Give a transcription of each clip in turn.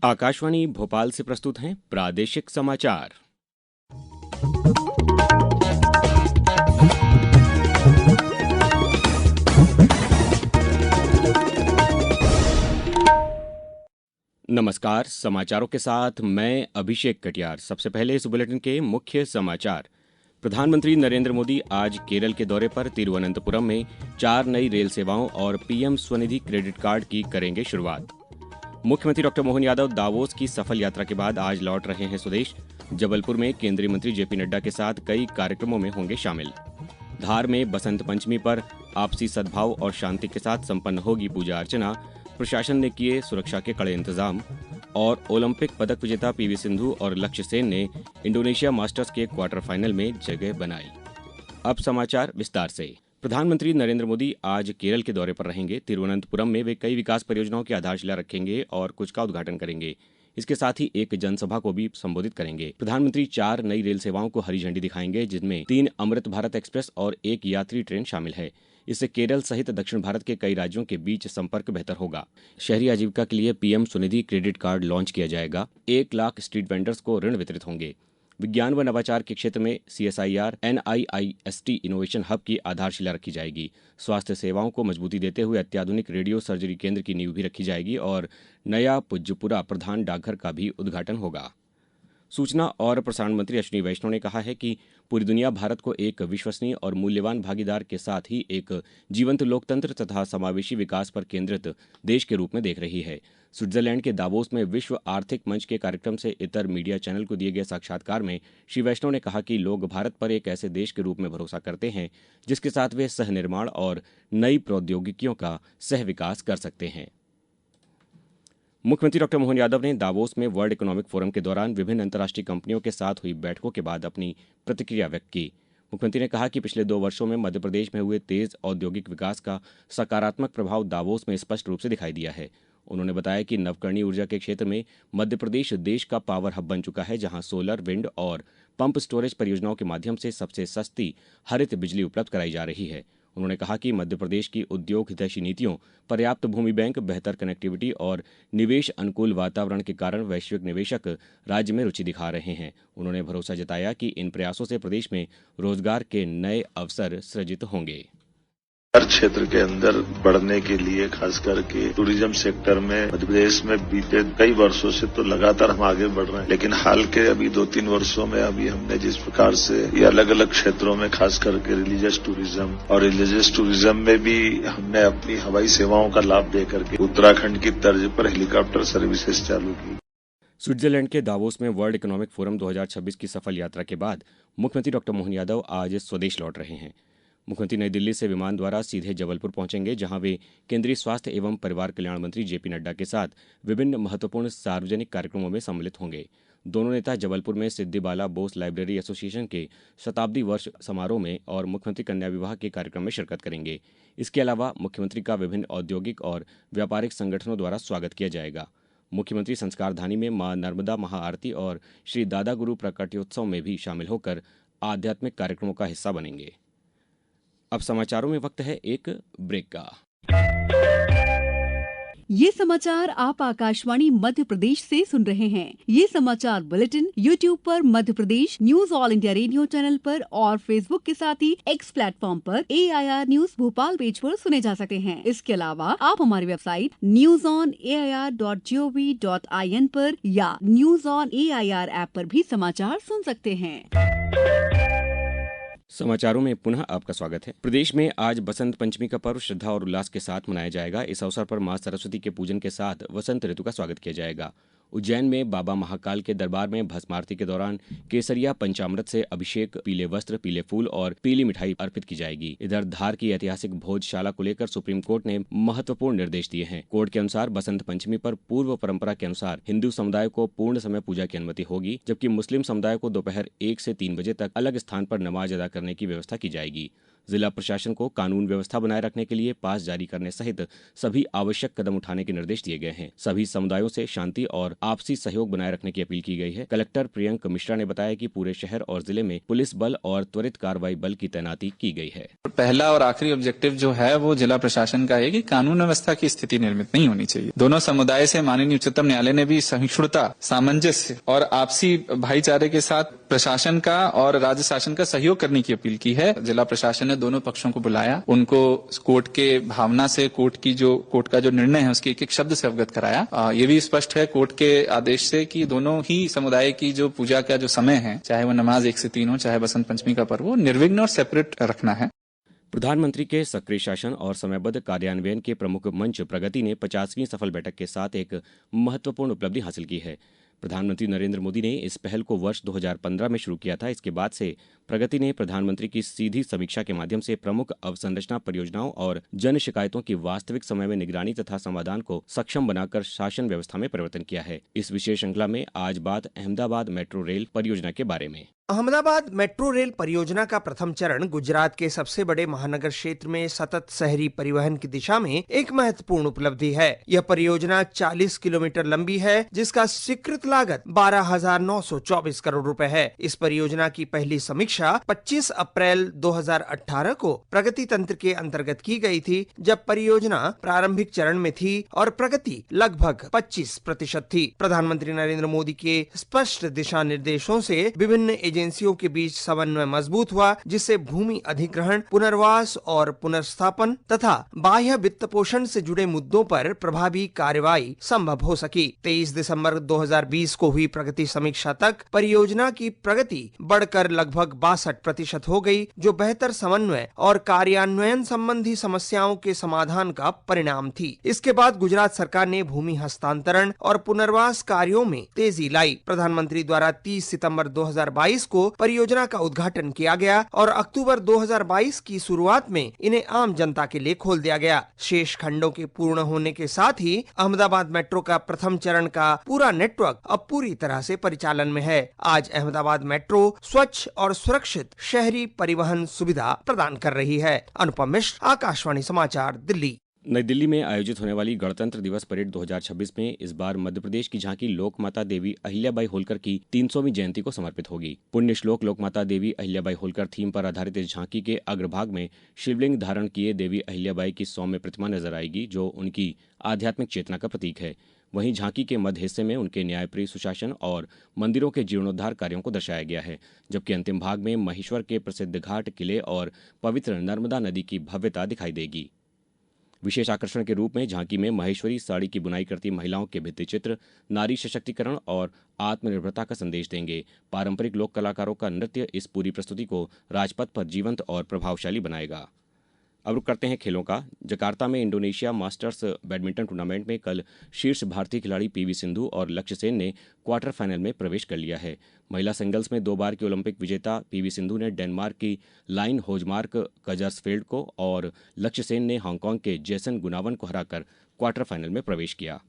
आकाशवाणी भोपाल से प्रस्तुत हैं प्रादेशिक समाचार। नमस्कार, समाचारों के साथ मैं अभिषेक कटियार। सबसे पहले इस बुलेटिन के मुख्य समाचार। प्रधानमंत्री नरेंद्र मोदी आज केरल के दौरे पर तिरुवनंतपुरम में 4 नई रेल सेवाओं और पीएम स्वनिधि क्रेडिट कार्ड की करेंगे शुरुआत। मुख्यमंत्री डॉक्टर मोहन यादव दावोस की सफल यात्रा के बाद आज लौट रहे हैं स्वदेश। जबलपुर में केंद्रीय मंत्री जेपी नड्डा के साथ कई कार्यक्रमों में होंगे शामिल। धार में बसंत पंचमी पर आपसी सद्भाव और शांति के साथ संपन्न होगी पूजा अर्चना। प्रशासन ने किए सुरक्षा के कड़े इंतजाम। और ओलंपिक पदक विजेता पीवी सिंधु और लक्ष्य सेन ने इंडोनेशिया मास्टर्स के क्वार्टर फाइनल में जगह बनाई। अब समाचार विस्तार से। प्रधानमंत्री नरेंद्र मोदी आज केरल के दौरे पर रहेंगे। तिरुवनंतपुरम में वे कई विकास परियोजनाओं की आधारशिला रखेंगे और कुछ का उद्घाटन करेंगे। इसके साथ ही एक जनसभा को भी संबोधित करेंगे। प्रधानमंत्री 4 नई रेल सेवाओं को हरी झंडी दिखाएंगे, जिनमें 3 अमृत भारत एक्सप्रेस और 1 यात्री ट्रेन शामिल है। इससे केरल सहित दक्षिण भारत के कई राज्यों के बीच संपर्क बेहतर होगा। शहरी आजीविका के लिए PM Svanidhi credit card launch किया जाएगा। 1 लाख स्ट्रीट वेंडर्स को ऋण वितरित होंगे। विज्ञान व नवाचार के क्षेत्र में CSIR NIIST इनोवेशन हब की आधारशिला रखी जाएगी। स्वास्थ्य सेवाओं को मजबूती देते हुए अत्याधुनिक रेडियो सर्जरी केंद्र की नींव भी रखी जाएगी और नया पुज्जपुरा प्रधान डाकघर का भी उद्घाटन होगा। सूचना और प्रसारण मंत्री अश्विनी वैष्णव ने कहा है कि पूरी दुनिया भारत को एक विश्वसनीय और मूल्यवान भागीदार के साथ ही एक जीवंत लोकतंत्र तथा समावेशी विकास पर केंद्रित देश के रूप में देख रही है। स्विट्जरलैंड के दावोस में विश्व आर्थिक मंच के कार्यक्रम से इतर मीडिया चैनल को दिए गए साक्षात्कार में श्री वैष्णव ने कहा कि लोग भारत पर एक ऐसे देश के रूप में भरोसा करते हैं जिसके साथ वे सह निर्माण और नई प्रौद्योगिकियों का सह विकास कर सकते हैं। मुख्यमंत्री डॉक्टर मोहन यादव ने दावोस में वर्ल्ड इकोनॉमिक फोरम के दौरान विभिन्न अंतर्राष्ट्रीय कंपनियों के साथ हुई बैठकों के बाद अपनी प्रतिक्रिया व्यक्त की। मुख्यमंत्री ने कहा कि पिछले 2 वर्षों में मध्य प्रदेश में हुए तेज औद्योगिक विकास का सकारात्मक प्रभाव दावोस में स्पष्ट रूप से दिखाई दिया है। उन्होंने बताया कि नवकरणीय ऊर्जा के क्षेत्र में मध्य प्रदेश देश का पावर हब बन चुका है, जहां सोलर, विंड और पंप स्टोरेज परियोजनाओं के माध्यम से सबसे सस्ती हरित बिजली उपलब्ध कराई जा रही है। उन्होंने कहा कि मध्य प्रदेश की उद्योग हितैषी नीतियों, पर्याप्त भूमि बैंक, बेहतर कनेक्टिविटी और निवेश अनुकूल वातावरण के कारण वैश्विक निवेशक राज्य में रुचि दिखा रहे हैं। उन्होंने भरोसा जताया कि इन प्रयासों से प्रदेश में रोजगार के नए अवसर सृजित होंगे। हर क्षेत्र के अंदर बढ़ने के लिए खास करके टूरिज्म सेक्टर में मध्य प्रदेश में बीते कई वर्षों से तो लगातार हम आगे बढ़ रहे हैं, लेकिन हाल के अभी 2-3 वर्षों में अभी हमने जिस प्रकार से ये अलग अलग क्षेत्रों में खास करके रिलीजियस टूरिज्म और रिलीजियस टूरिज्म में भी हमने अपनी हवाई सेवाओं का लाभ दे करके उत्तराखंड की तर्ज पर हेलीकॉप्टर सर्विसेज चालू की। स्विट्जरलैंड के दावोस में वर्ल्ड इकोनॉमिक फोरम 2026 की सफल यात्रा के बाद मुख्यमंत्री डॉक्टर मोहन यादव आज स्वदेश लौट रहे हैं। मुख्यमंत्री नई दिल्ली से विमान द्वारा सीधे जबलपुर पहुंचेंगे, जहां वे केंद्रीय स्वास्थ्य एवं परिवार कल्याण मंत्री जेपी नड्डा के साथ विभिन्न महत्वपूर्ण सार्वजनिक कार्यक्रमों में सम्मिलित होंगे। दोनों नेता जबलपुर में सिद्धिबाला बोस लाइब्रेरी एसोसिएशन के शताब्दी वर्ष समारोह में और मुख्यमंत्री कन्या विवाह के कार्यक्रम में शिरकत करेंगे। इसके अलावा मुख्यमंत्री का विभिन्न औद्योगिक और व्यापारिक संगठनों द्वारा स्वागत किया जाएगा। मुख्यमंत्री संस्कारधानी में मां नर्मदा महाआरती और श्री दादा गुरु प्रकटोत्सव में भी शामिल होकर आध्यात्मिक कार्यक्रमों का हिस्सा बनेंगे। अब समाचारों में वक्त है एक ब्रेक का। ये समाचार आप आकाशवाणी मध्य प्रदेश से सुन रहे हैं। ये समाचार बुलेटिन YouTube पर Madhya Pradesh news all India radio channel पर और Facebook के साथ ही X प्लेटफॉर्म पर AIR न्यूज भोपाल पेज पर सुने जा सकते हैं। इसके अलावा आप हमारी वेबसाइट newsonair.gov.in पर या न्यूज ऑन AIR ऐप पर भी समाचार सुन सकते हैं। समाचारों में पुनः आपका स्वागत है। प्रदेश में आज बसंत पंचमी का पर्व श्रद्धा और उल्लास के साथ मनाया जाएगा। इस अवसर पर मां सरस्वती के पूजन के साथ वसंत ऋतु का स्वागत किया जाएगा। उज्जैन में बाबा महाकाल के दरबार में भस्म आरती के दौरान केसरिया पंचामृत से अभिषेक, पीले वस्त्र, पीले फूल और पीली मिठाई अर्पित की जाएगी। इधर धार की ऐतिहासिक भोजशाला को लेकर सुप्रीम कोर्ट ने महत्वपूर्ण निर्देश दिए हैं। कोर्ट के अनुसार बसंत पंचमी पर पूर्व परंपरा के अनुसार हिंदू समुदाय को पूर्ण समय पूजा की अनुमति होगी, जबकि मुस्लिम समुदाय को दोपहर 1 से 3 बजे तक अलग स्थान पर नमाज अदा करने की व्यवस्था की जाएगी। जिला प्रशासन को कानून व्यवस्था बनाए रखने के लिए पास जारी करने सहित सभी आवश्यक कदम उठाने के निर्देश दिए गए हैं। सभी समुदायों से शांति और आपसी सहयोग बनाए रखने की अपील की गई है। कलेक्टर प्रियंक मिश्रा ने बताया कि पूरे शहर और जिले में पुलिस बल और त्वरित कार्रवाई बल की तैनाती की गई है। पहला और आखिरी ऑब्जेक्टिव जो है वो जिला प्रशासन का है कि कानून व्यवस्था की स्थिति निर्मित नहीं होनी चाहिए। दोनों समुदाय से माननीय उच्चतम न्यायालय ने भी सहिष्णुता, सामंजस्य और आपसी भाईचारे के साथ प्रशासन का और राज्य शासन का सहयोग करने की अपील की है। जिला प्रशासन ने दोनों पक्षों को बुलाया, उनको कोर्ट के भावना से कोर्ट का जो निर्णय है उसके एक शब्द से अवगत कराया। ये भी स्पष्ट है कोर्ट के आदेश से कि दोनों ही समुदाय की जो पूजा का जो समय है, चाहे वो नमाज 1 से 3 हो, चाहे बसंत पंचमी का पर्व हो, निर्विघ्न और सेपरेट रखना है। प्रधानमंत्री के सक्रिय शासन और समयबद्ध कार्यान्वयन के प्रमुख मंच प्रगति ने 50वीं सफल बैठक के साथ एक महत्वपूर्ण उपलब्धि हासिल की है। प्रधानमंत्री नरेंद्र मोदी ने इस पहल को वर्ष 2015 में शुरू किया था। इसके बाद से प्रगति ने प्रधानमंत्री की सीधी समीक्षा के माध्यम से प्रमुख अवसंरचना परियोजनाओं और जन शिकायतों की वास्तविक समय में निगरानी तथा समाधान को सक्षम बनाकर शासन व्यवस्था में परिवर्तन किया है। इस विशेष श्रृंखला में आज बात अहमदाबाद मेट्रो रेल परियोजना के बारे में। अहमदाबाद मेट्रो रेल परियोजना का प्रथम चरण गुजरात के सबसे बड़े महानगर क्षेत्र में सतत शहरी परिवहन की दिशा में एक महत्वपूर्ण उपलब्धि है। यह परियोजना 40 किलोमीटर लंबी है, जिसका स्वीकृत लागत 12,924 करोड़ रुपए है। इस परियोजना की पहली समीक्षा 25 अप्रैल 2018 को प्रगति तंत्र के अंतर्गत की गई थी, जब परियोजना प्रारंभिक चरण में थी और प्रगति लगभग 25% थी। प्रधानमंत्री नरेंद्र मोदी के स्पष्ट दिशा निर्देशों से विभिन्न एजेंसियों के बीच समन्वय मजबूत हुआ, जिससे भूमि अधिग्रहण, पुनर्वास और पुनर्स्थापन तथा बाह्य वित्त पोषण से जुड़े मुद्दों पर प्रभावी कार्रवाई संभव हो सकी। 23 दिसंबर 2020 को हुई प्रगति समीक्षा तक परियोजना की प्रगति बढ़कर लगभग 62% हो गई, जो बेहतर समन्वय और कार्यान्वयन संबंधी समस्याओं के समाधान का परिणाम थी। इसके बाद गुजरात सरकार ने भूमि हस्तांतरण और पुनर्वास कार्यों में तेजी लाई। प्रधानमंत्री द्वारा 30 सितंबर 2022 को परियोजना का उद्घाटन किया गया और अक्टूबर 2022 की शुरुआत में इन्हें आम जनता के लिए खोल दिया गया। शेष खंडों के पूर्ण होने के साथ ही अहमदाबाद मेट्रो का प्रथम चरण का पूरा नेटवर्क अब पूरी तरह से परिचालन में है। आज अहमदाबाद मेट्रो स्वच्छ और सुरक्षित शहरी परिवहन सुविधा प्रदान कर रही है। अनुपम मिश्र, आकाशवाणी समाचार, दिल्ली। नई दिल्ली में आयोजित होने वाली गणतंत्र दिवस परेड 2026 में इस बार मध्य प्रदेश की झांकी लोकमाता देवी अहिल्याबाई होलकर की 300वीं जयंती को समर्पित होगी। पुण्य श्लोक लोकमाता देवी अहिल्याबाई होलकर थीम पर आधारित इस झांकी के अग्रभाग में शिवलिंग धारण किए देवी अहिल्याबाई की सौम्य प्रतिमा नजर आएगी, जो उनकी आध्यात्मिक चेतना का प्रतीक है। वहीं झांकी के मध्य हिस्से में उनके न्यायप्रिय सुशासन और मंदिरों के जीर्णोद्धार कार्यों को दर्शाया गया है, जबकि अंतिम भाग में महेश्वर के प्रसिद्ध घाट, किले और पवित्र नर्मदा नदी की भव्यता दिखाई देगी। विशेष आकर्षण के रूप में झांकी में महेश्वरी साड़ी की बुनाई करती महिलाओं के भित्तिचित्र नारी सशक्तिकरण और आत्मनिर्भरता का संदेश देंगे। पारंपरिक लोक कलाकारों का नृत्य इस पूरी प्रस्तुति को राजपथ पर जीवंत और प्रभावशाली बनाएगा। अब रुक करते हैं खेलों का। जकार्ता में इंडोनेशिया मास्टर्स बैडमिंटन टूर्नामेंट में कल शीर्ष भारतीय खिलाड़ी पीवी सिंधु और लक्ष्य सेन ने क्वार्टर फाइनल में प्रवेश कर लिया है। महिला सिंगल्स में 2 बार की ओलंपिक विजेता पीवी सिंधु ने डेनमार्क की लाइन होजमार्क कजर्सफेल्ड को और लक्ष्य सेन ने हांगकांग के जेसन गुनावन को हराकर क्वार्टर फाइनल में प्रवेश किया।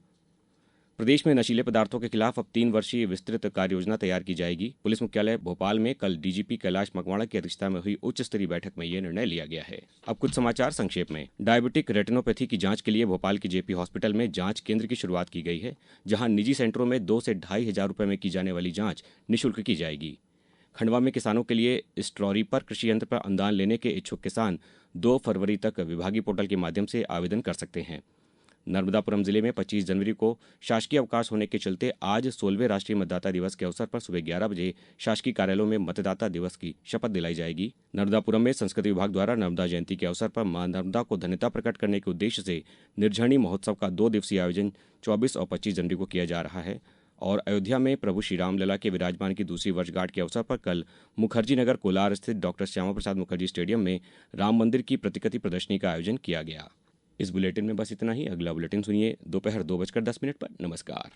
प्रदेश में नशीले पदार्थों के खिलाफ अब 3 वर्षीय विस्तृत कार्य योजना तैयार की जाएगी। पुलिस मुख्यालय भोपाल में कल डीजीपी कैलाश मकवाणा की अध्यक्षता में हुई उच्च स्तरीय बैठक में यह निर्णय लिया गया है। अब कुछ समाचार संक्षेप में। डायबिटिक रेटिनोपैथी की जांच के लिए भोपाल के जेपी हॉस्पिटल में जांच केंद्र की शुरुआत की गई है, जहां निजी सेंटरों में 2 से 2,500 रुपये में की जाने वाली जांच निःशुल्क की जाएगी। खंडवा में किसानों के लिए स्ट्रॉरी पर कृषि यंत्र पर अनुदान लेने के इच्छुक किसान 2 फरवरी तक विभागीय पोर्टल के माध्यम से आवेदन कर सकते हैं। नर्मदापुरम जिले में 25 जनवरी को शासकीय अवकाश होने के चलते आज 16वें राष्ट्रीय मतदाता दिवस के अवसर पर सुबह 11 बजे शासकीय कार्यालयों में मतदाता दिवस की शपथ दिलाई जाएगी। नर्मदापुरम में संस्कृति विभाग द्वारा नर्मदा जयंती के अवसर पर मां नर्मदा को धन्यता प्रकट करने के उद्देश्य से निर्झरणी महोत्सव का 2 दिवसीय आयोजन 24 और 25 जनवरी को किया जा रहा है। और अयोध्या में प्रभु श्री रामलला के विराजमान की दूसरी वर्षगांठ के अवसर पर कल मुखर्जी नगर कोलार स्थित डॉक्टर श्यामा प्रसाद मुखर्जी स्टेडियम में राम मंदिर की प्रतिकृति प्रदर्शनी का आयोजन किया गया। इस बुलेटिन में बस इतना ही। अगला बुलेटिन सुनिए दोपहर 2:10 पर। नमस्कार।